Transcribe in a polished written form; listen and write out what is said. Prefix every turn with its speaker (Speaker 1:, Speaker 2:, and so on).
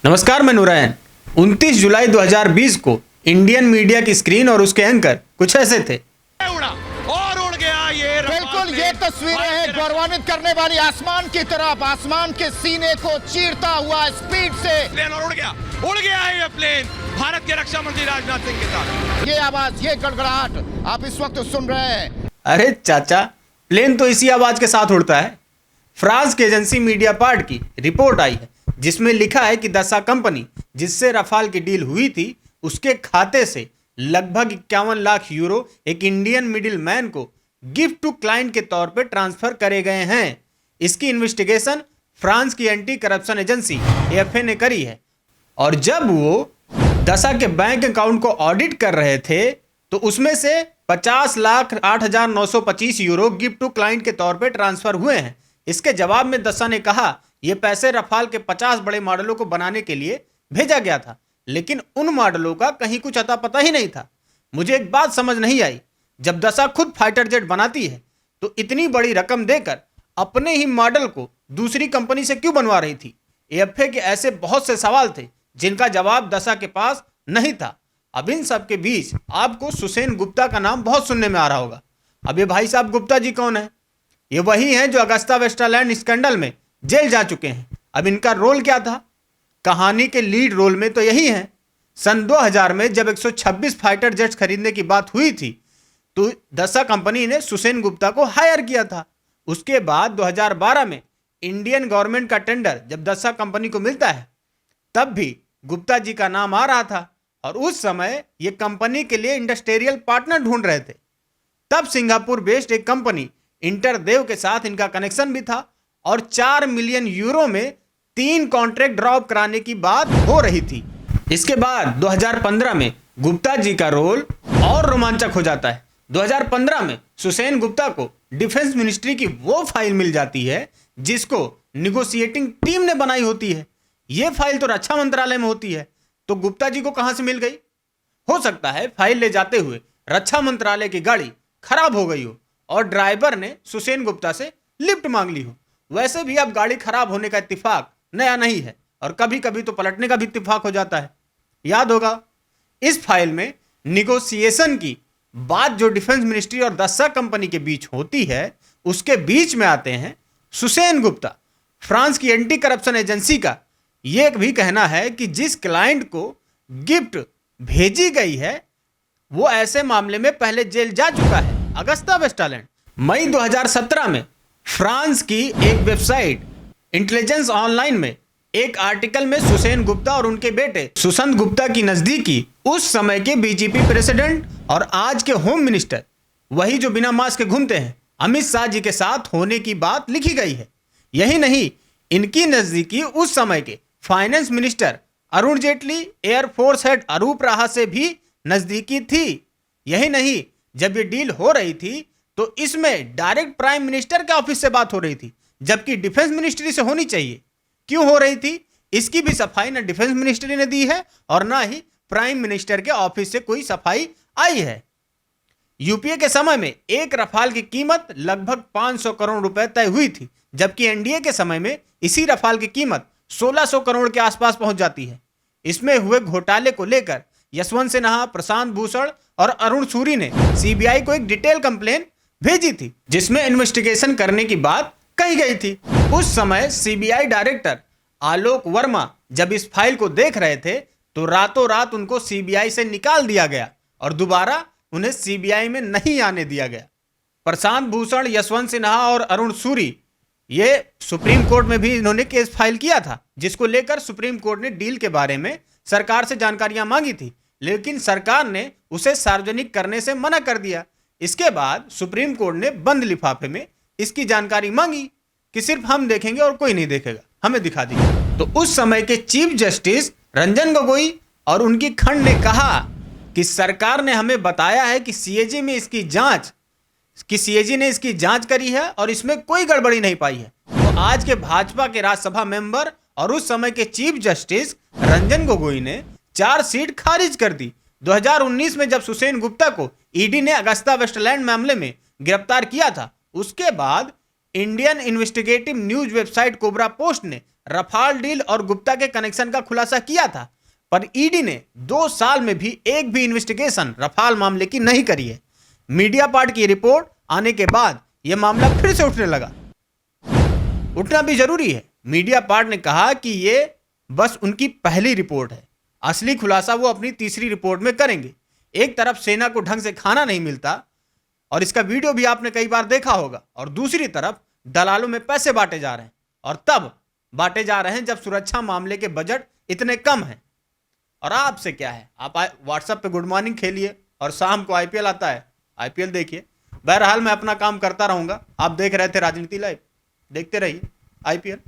Speaker 1: नमस्कार, मैं नूरैन। 29 जुलाई 2020 को इंडियन मीडिया की स्क्रीन और उसके एंकर कुछ ऐसे थे।
Speaker 2: उड़ा और उड़ गया ये
Speaker 3: बिल्कुल, ये तस्वीरें हैं गौरवान्वित करने वाली। आसमान की तरफ, आसमान के सीने को चीरता हुआ स्पीड से
Speaker 2: प्लेन और उड़ गया है ये प्लेन भारत के रक्षा मंत्री राजनाथ सिंह के साथ।
Speaker 3: ये आवाज, ये गड़गड़ाहट आप इस वक्त सुन रहे हैं।
Speaker 1: अरे चाचा, प्लेन तो इसी आवाज के साथ उड़ता है। फ्रांस की एजेंसी मीडिया पार्ट की रिपोर्ट आई है जिसमें लिखा है कि दसा कंपनी जिससे रफाल की डील हुई थी उसके खाते से लगभग 51 लाख यूरो एक इंडियन मिडिल मैन को गिफ्ट टू क्लाइंट के तौर पे ट्रांसफर करे गए हैं। इसकी इन्वेस्टिगेशन फ्रांस की एंटी करप्शन एजेंसी एएफए ने करी है और जब वो दसा के बैंक अकाउंट को ऑडिट कर रहे थे तो उसमें से 50,08,925 यूरो गिफ्ट टू क्लाइंट के तौर पे ट्रांसफर हुए हैं। इसके जवाब में दसा ने कहा ये पैसे रफाल के 50 बड़े मॉडलों को बनाने के लिए भेजा गया था, लेकिन उन मॉडलों का कहीं कुछ अता पता ही नहीं था। मुझे एक बात समझ नहीं आई, जब दसा खुद फाइटर जेट बनाती है तो इतनी बड़ी रकम देकर अपने ही मॉडल को दूसरी कंपनी से क्यों बनवा रही थी। एएफए के ऐसे बहुत से सवाल थे जिनका जवाब दसा के पास नहीं था। अब इन सब के बीच आपको सुसेन गुप्ता का नाम बहुत सुनने में आ रहा होगा। अब ये भाई साहब गुप्ता जी कौन है? ये वही हैं जो अगस्ता वेस्टलैंड स्कैंडल में जेल जा चुके हैं। अब इनका रोल क्या था? कहानी के लीड रोल में तो यही है। सन 2000 में जब 126 फाइटर जेट्स खरीदने की बात हुई थी तो दसा कंपनी ने सुसेन गुप्ता को हायर किया था। उसके बाद 2012 में इंडियन गवर्नमेंट का टेंडर जब दसा कंपनी को मिलता है तब भी गुप्ता जी का नाम आ रहा था और उस समय ये कंपनी के लिए इंडस्ट्रियल पार्टनर ढूंढ रहे थे। तब सिंगापुर बेस्ड एक कंपनी इंटरदेव के साथ इनका कनेक्शन भी था और 4 मिलियन यूरो में 3 कॉन्ट्रैक्ट ड्रॉप कराने की बात हो रही थी। इसके बाद 2015 में गुप्ता जी का रोल और रोमांचक हो जाता है। 2015 में सुसेन गुप्ता को डिफेंस मिनिस्ट्री की वो फाइल मिल जाती है जिसको निगोशिएटिंग टीम ने बनाई होती है। ये फाइल तो रक्षा मंत्रालय में होती है, तो गुप्ता जी को कहां से मिल गई? हो सकता है फाइल ले जाते हुए रक्षा मंत्रालय की गाड़ी खराब हो गई हो और ड्राइवर ने सुसेन गुप्ता से लिफ्ट मांग ली हो। वैसे भी अब गाड़ी खराब होने का इत्तेफाक नया नहीं है और कभी कभी तो पलटने का भी इत्तेफाक हो जाता है। याद होगा इस फाइल में निगोशिएशन की बात जो डिफेंस मिनिस्ट्री और दसा कंपनी के बीच होती है उसके बीच में आते हैं सुसेन गुप्ता। फ्रांस की एंटी करप्शन एजेंसी का यह भी कहना है कि जिस क्लाइंट को गिफ्ट भेजी गई है वो ऐसे मामले में पहले जेल जा चुका है, अगस्ता वेस्टलैंड। मई 2017 में फ्रांस की एक वेबसाइट इंटेलिजेंस ऑनलाइन में एक आर्टिकल में सुसेन गुप्ता और उनके बेटे सुशांत गुप्ता की नजदीकी उस समय के बीजेपी प्रेसिडेंट और आज के होम मिनिस्टर, वही जो बिना मास्क के घूमते हैं, अमित शाह जी के साथ होने की बात लिखी गई है। यही नहीं, इनकी नजदीकी उस समय के finance minister Arun Jaitley, air force head Arup Raha से भी नजदीकी थी। यही नहीं, जब ये डील हो रही थी तो इसमें डायरेक्ट प्राइम मिनिस्टर के ऑफिस से बात हो रही थी, जबकि डिफेंस मिनिस्ट्री से होनी चाहिए। क्यों हो रही थी इसकी भी सफाई न डिफेंस मिनिस्ट्री ने दी है और ना ही प्राइम मिनिस्टर के ऑफिस से कोई सफाई आई है। यूपीए के समय में एक रफाल की कीमत लगभग 500 करोड़ रुपए तय हुई थी, जबकि एनडीए के समय में इसी रफाल की कीमत 1600 करोड़ के आसपास पहुंच जाती है। इसमें हुए घोटाले को लेकर यशवंत सिन्हा, प्रशांत भूषण और अरुण सूरी ने सीबीआई को एक डिटेल कंप्लेन भेजी थी जिसमें इन्वेस्टिगेशन करने की बात कही गई थी। उस समय सीबीआई डायरेक्टर आलोक वर्मा जब इस फाइल को देख रहे थे तो रातों रात उनको सीबीआई से निकाल दिया गया और दोबारा उन्हें सीबीआई में नहीं आने दिया गया। प्रशांत भूषण, यशवंत सिन्हा और अरुण सूरी ये सुप्रीम कोर्ट में भी इन्होंने केस फाइल किया था जिसको लेकर सुप्रीम कोर्ट ने डील के बारे में सरकार से जानकारियां मांगी थी, लेकिन सरकार ने उसे सार्वजनिक करने से मना कर दिया। इसके बाद सुप्रीम कोर्ट ने बंद लिफाफे में इसकी जानकारी मांगी कि सिर्फ हम देखेंगे और कोई नहीं देखेगा, हमें दिखा दीजिए। तो उस समय के चीफ जस्टिस रंजन गोगोई और उनकी खंड ने कहा कि सरकार ने हमें बताया है कि सीएजी ने इसकी जांच करी है और इसमें कोई गड़बड़ी नहीं पाई है। तो आज के भाजपा के राज्यसभा मेंबर और उस समय के चीफ जस्टिस रंजन गोगोई ने चार्जशीट खारिज कर दी। 2019 में जब सुसेन गुप्ता को ईडी ने अगस्ता वेस्टलैंड मामले में गिरफ्तार किया था, उसके बाद Indian investigative news website cobra post ने रफाल डील और गुप्ता के कनेक्शन का खुलासा किया था, पर ईडी ने 2 साल में भी एक भी इन्वेस्टिगेशन रफाल मामले की नहीं करी है। मीडिया पार्ट की रिपोर्ट आने के बाद यह मामला फिर से उठने लगा। उठना भी जरूरी है। मीडिया पार्ट ने कहा कि यह बस उनकी पहली रिपोर्ट है, असली खुलासा वो अपनी तीसरी रिपोर्ट में करेंगे। एक तरफ सेना को ढंग से खाना नहीं मिलता और इसका वीडियो भी आपने कई बार देखा होगा, और दूसरी तरफ दलालों में पैसे बांटे जा रहे हैं, और तब बांटे जा रहे हैं जब सुरक्षा मामले के बजट इतने कम हैं। और आपसे क्या है, आप व्हाट्सएप पे गुड मॉर्निंग खेलिए और शाम को आईपीएल आता है, आईपीएल देखिए। बहरहाल मैं अपना काम करता रहूंगा। आप देख रहे थे राजनीति लाइव, देखते रहिए आईपीएल।